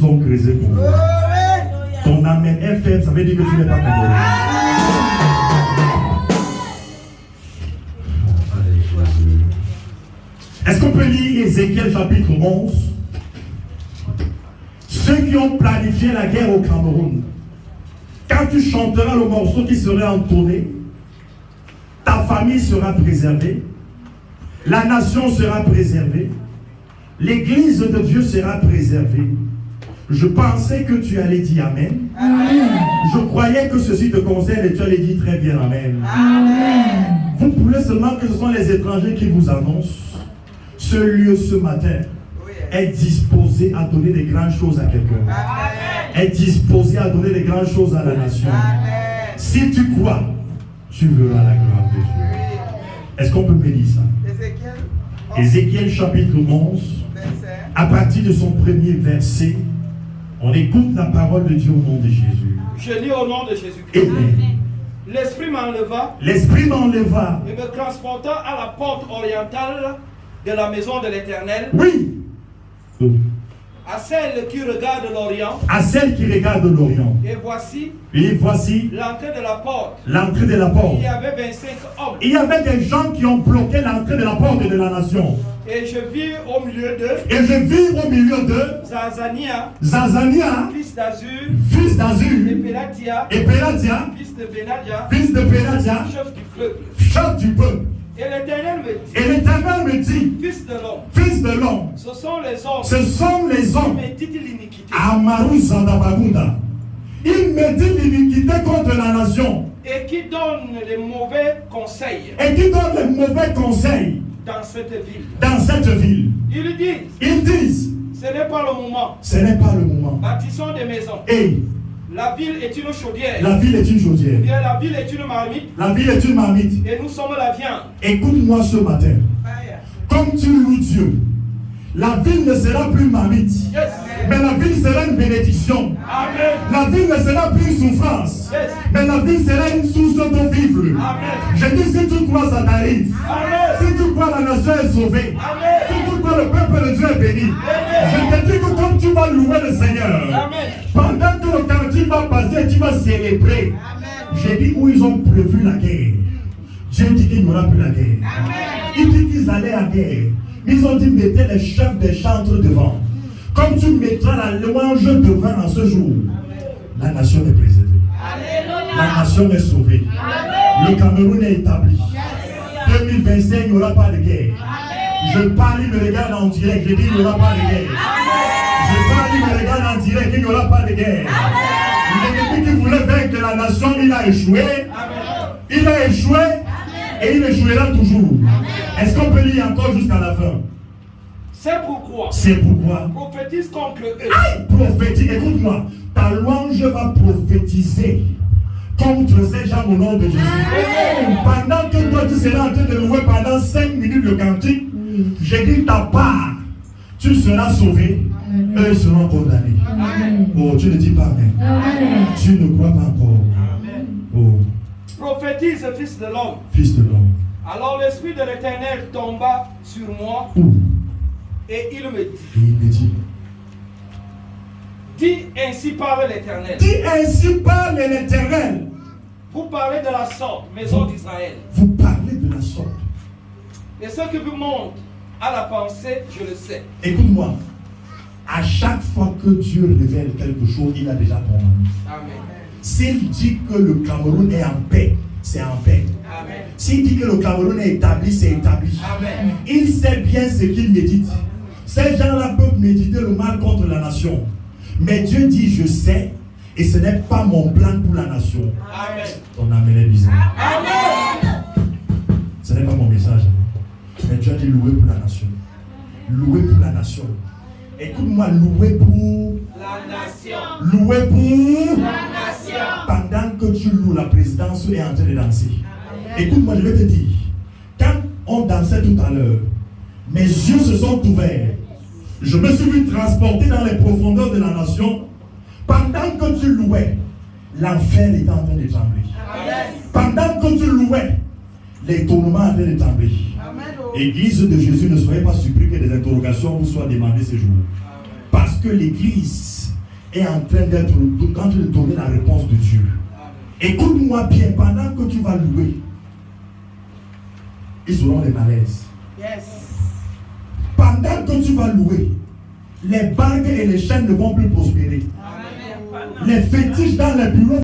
ils ont creusé pour vous. Ton amen est faible, ça veut dire que tu n'es pas congolais. Est-ce qu'on peut lire Ézéchiel chapitre 11? Ceux qui ont planifié la guerre au Cameroun, quand tu chanteras le morceau qui sera entonné, ta famille sera préservée, la nation sera préservée, l'église de Dieu sera préservée. Je pensais que tu allais dire Amen. Amen. Je croyais que ceci te concerne et tu allais dire très bien Amen. Amen. Vous voulez seulement que ce sont les étrangers qui vous annoncent. Ce lieu ce matin est disposé à donner des grandes choses à quelqu'un. Est disposé à donner des grandes choses à la nation. Amen. Si tu crois, tu verras la gloire de Dieu. Est-ce qu'on peut me dire ça? Ézéchiel chapitre 11, à partir de son premier verset, on écoute la parole de Dieu au nom de Jésus. Je lis au nom de Jésus. Amen. L'Esprit m'enleva. L'Esprit m'enleva. Et me transporta à la porte orientale de la maison de l'Éternel. Oui. À celle qui regarde l'Orient. À celle qui regarde l'Orient. Et voici. Et voici. L'entrée de la porte. L'entrée de la porte. Il y avait 25 hommes. Il y avait des gens qui ont bloqué l'entrée de la porte de la nation. Et je vis au milieu d'eux. Et je vis au milieu d'eux. Zazania. Zazania. Fils d'Azur. Fils d'Azur. Et Pélatia. Et Pélatia. Fils de Benadia. Fils de Pélatia. Chef du peuple. Chef du peuple. Et l'Éternel me dit. Et l'Éternel me dit. Fils de l'homme. Fils de l'homme. Ce sont les hommes. Ce sont les hommes. Qui méditent l'iniquité. Amaru Zandabagunda. Ils méditent l'iniquité contre la nation. Et qui donnent les mauvais conseils. Et qui donnent les mauvais conseils. Dans cette ville. Dans cette ville. Ils disent. Ils disent. Ce n'est pas le moment. Ce n'est pas le moment. Bâtissons des maisons. Et la ville est une chaudière. La ville est une chaudière. Bien, la ville est une marmite. La ville est une marmite. Et nous sommes la viande. Écoute-moi ce matin. Comme tu loues Dieu, la ville ne sera plus marmite. Yes. Mais la ville sera une bénédiction. Amen. La ville ne sera plus une souffrance. Yes. Mais la ville sera une source d'eau vive. Je dis, si tu crois, ça t'arrive. Si tu crois, la nation est sauvée. Amen. Si tu crois, le peuple de Dieu est béni. Amen. Je te dis que comme tu vas louer le Seigneur, amen, pendant que le cantique va passer, tu vas célébrer. J'ai dit où ils ont prévu la guerre. Dieu dit qu'il n'y aura plus la guerre. Amen. Il dit qu'ils allaient à la guerre. Ils ont dit, mettez les chefs des chantres devant. Comme tu mettras la louange devant en ce jour, amen, la nation est préservée. Alléluia. La nation est sauvée. Amen. Le Cameroun est établi. Yes. 2025, il n'y aura pas de guerre. Amen. Je parle, il me regarde en direct, je dis, il n'y aura pas de guerre. Amen. Je parle, il me regarde en direct, il n'y aura pas de guerre. L'ennemi qui voulait vaincre la nation, il a échoué. Amen. Il a échoué. Amen. Et il échouera toujours. Est-ce qu'on peut lire encore jusqu'à la fin? C'est pourquoi. C'est pourquoi. Prophétise contre eux. Aïe, prophétise, écoute-moi. Ta louange va prophétiser contre ces gens au nom de Jésus. Pendant que toi tu seras en train de louer pendant 5 minutes le cantique, j'ai dit ta part, tu seras sauvé, eux seront condamnés. Amen. Oh, tu ne dis pas Amen. Amen. Tu ne crois pas encore. Amen. Oh. Prophétise, fils de l'homme. Fils de l'homme. Alors l'Esprit de l'Éternel tomba sur moi. Et il me dit. Dis ainsi parle l'Éternel. Dis ainsi parle l'Éternel. Vous parlez de la sorte, maison d'Israël. Vous parlez de la sorte. Et ce qui vous monte à la pensée, je le sais. Écoute-moi. À chaque fois que Dieu révèle quelque chose, il a déjà ton ami. Amen. S'il dit que le Cameroun est en paix, c'est en paix. Amen. S'il dit que le Cameroun est établi, c'est établi. Amen. Il sait bien ce qu'il médite. Ces gens-là peuvent méditer le mal contre la nation. Mais Dieu dit, je sais, et ce n'est pas mon plan pour la nation. Amen. Ton amen est bizarre. Amen. Ce n'est pas mon message. Mais Dieu a dit louer pour la nation. Louer pour la nation. Écoute-moi, louer pour la nation. Louer pour la nation. Pendant que tu loues, la présidence est en train de danser. Amen. Écoute-moi, je vais te dire. Quand on dansait tout à l'heure, mes yeux se sont ouverts. Je me suis vu transporter dans les profondeurs de la nation. Pendant que tu louais, l'enfer était en train de trembler. Amen. Pendant que tu louais, l'étonnement en train de trembler. Église de Jésus, ne soyez pas surpris que des interrogations vous soient demandées ce jour. Parce que l'église est en train d'être de donner la réponse de Dieu. Écoute-moi bien, pendant que tu vas louer, ils auront des malaises. Pendant que tu vas louer, les bagues et les chaînes ne vont plus prospérer. Les fétiches dans les bureaux